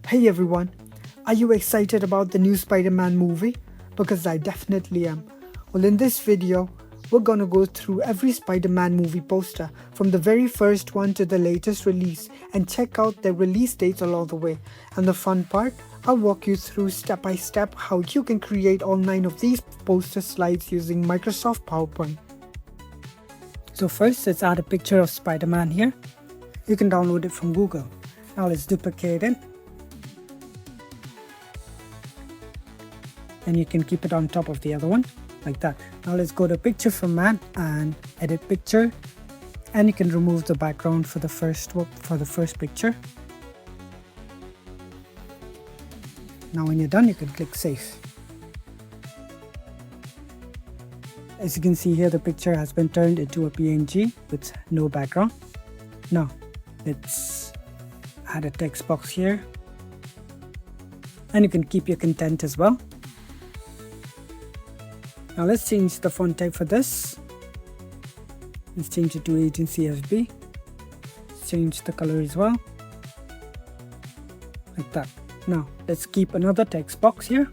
Hey everyone, are you excited about the new Spider-Man movie? Because I definitely am. Well, in this video, we're gonna go through every Spider-Man movie poster from the very first one to the latest release and check out their release dates along the way. And the fun part, I'll walk you through step by step how you can create all 9 of these poster slides using Microsoft PowerPoint. So first, let's add a picture of Spider-Man here. You can download it from Google. Now let's duplicate it. And you can keep it on top of the other one like that. Now let's go to picture format and edit picture, and you can remove the background for the first picture. Now when you're done, you can click save. As you can see here, the picture has been turned into a PNG with no background. Now let's add a text box here, and you can keep your content as well. Now let's change the font type for this. Let's change it to Agency FB. Let's change the color as well, like that. Now let's keep another text box here.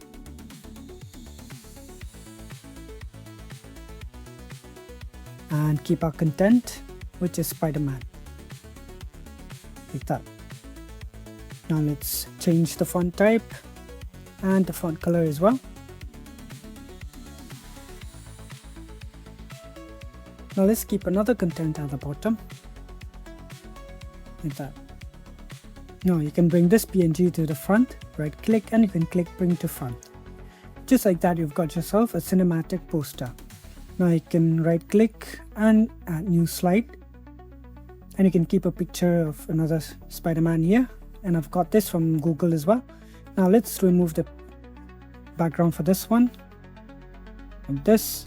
And keep our content, which is Spider-Man, like that. Now let's change the font type and the font color as well. Now let's keep another content at the bottom, like that. Now you can bring this PNG to the front, right click, and you can click bring to front. Just like that, you've got yourself a cinematic poster. Now you can right click and add new slide, and you can keep a picture of another Spider-Man here, and I've got this from Google as well. Now let's remove the background for this one, like this.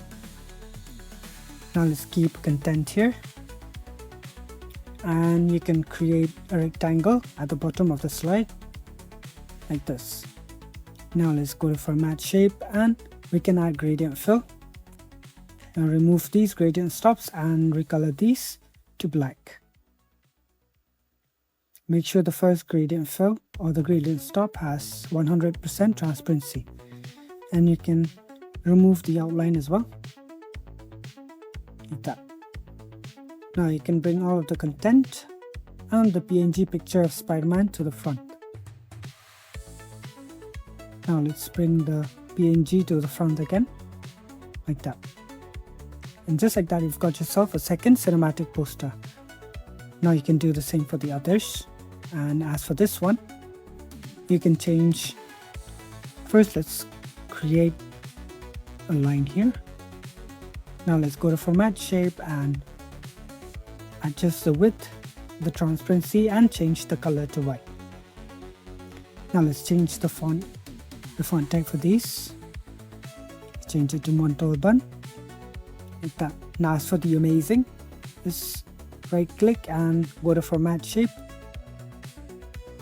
Now let's keep content here, and you can create a rectangle at the bottom of the slide like this. Now let's go to format shape, and we can add gradient fill. Now remove these gradient stops and recolor these to black. Make sure the first gradient fill or the gradient stop has 100% transparency, and you can remove the outline as well, like that. Now you can bring all of the content and the PNG picture of Spider-Man to the front. Now let's bring the PNG to the front again, like that. And just like that, you've got yourself a second cinematic poster. Now you can do the same for the others. And as for this one, you can change. First, let's create a line here. Now let's go to format shape and adjust the width, the transparency, and change the color to white. Now let's change the font type for these. Let's change it to Montalban, like that. Now as for the amazing, just right click and go to format shape.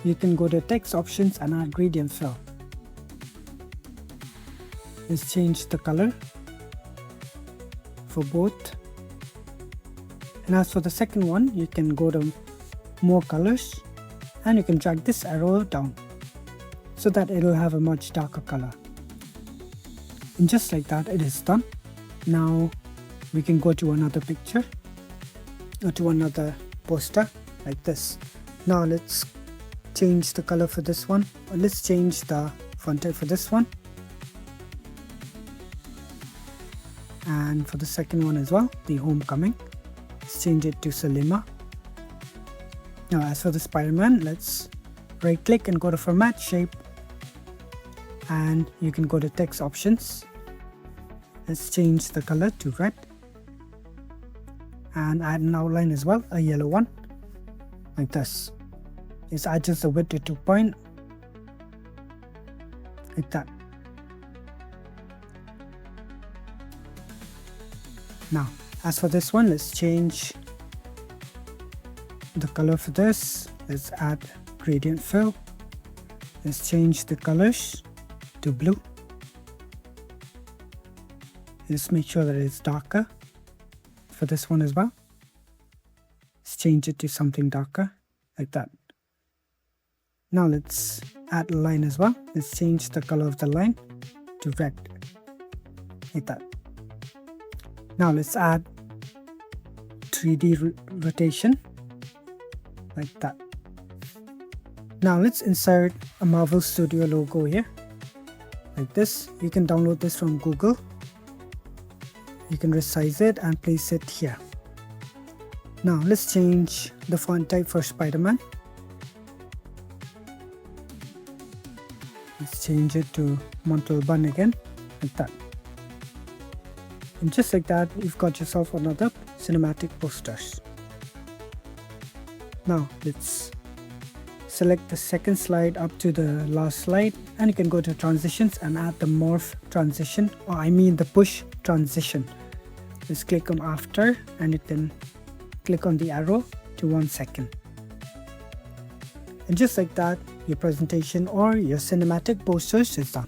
You can go to text options and add gradient fill. Let's change the color for both. And as for the second one, you can go to more colors, and you can drag this arrow down so that it'll have a much darker color. And just like that, it is done. Now we can go to another picture or to another poster like this. Now let's change the color for this one. Let's change the font type for this one, and for the second one as well, the Homecoming. Let's change it to Salima. Now as for the Spider-Man, let's right click and go to format shape, and you can go to text options. Let's change the color to red and add an outline as well, a yellow one, like this. Let's adjust the width to 2 point, like that. Now as for this one, let's change the color for this. Let's add gradient fill. Let's change the colors to blue. Let's make sure that it's darker for this one as well. Let's change it to something darker, like that. Now let's add a line as well. Let's change the color of the line to red, like that. Now let's add 3D rotation, like that. Now let's insert a Marvel Studio logo here, like this. You can download this from Google. You can resize it and place it here. Now let's change the font type for Spider-Man. Let's change it to Montalban again, like that. And just like that, you've got yourself another cinematic posters. Now let's select the second slide up to the last slide, and you can go to transitions and add the morph transition, or I mean the push transition. Just click on after, and you can click on the arrow to 1 second. And just like that, your presentation or your cinematic posters is done.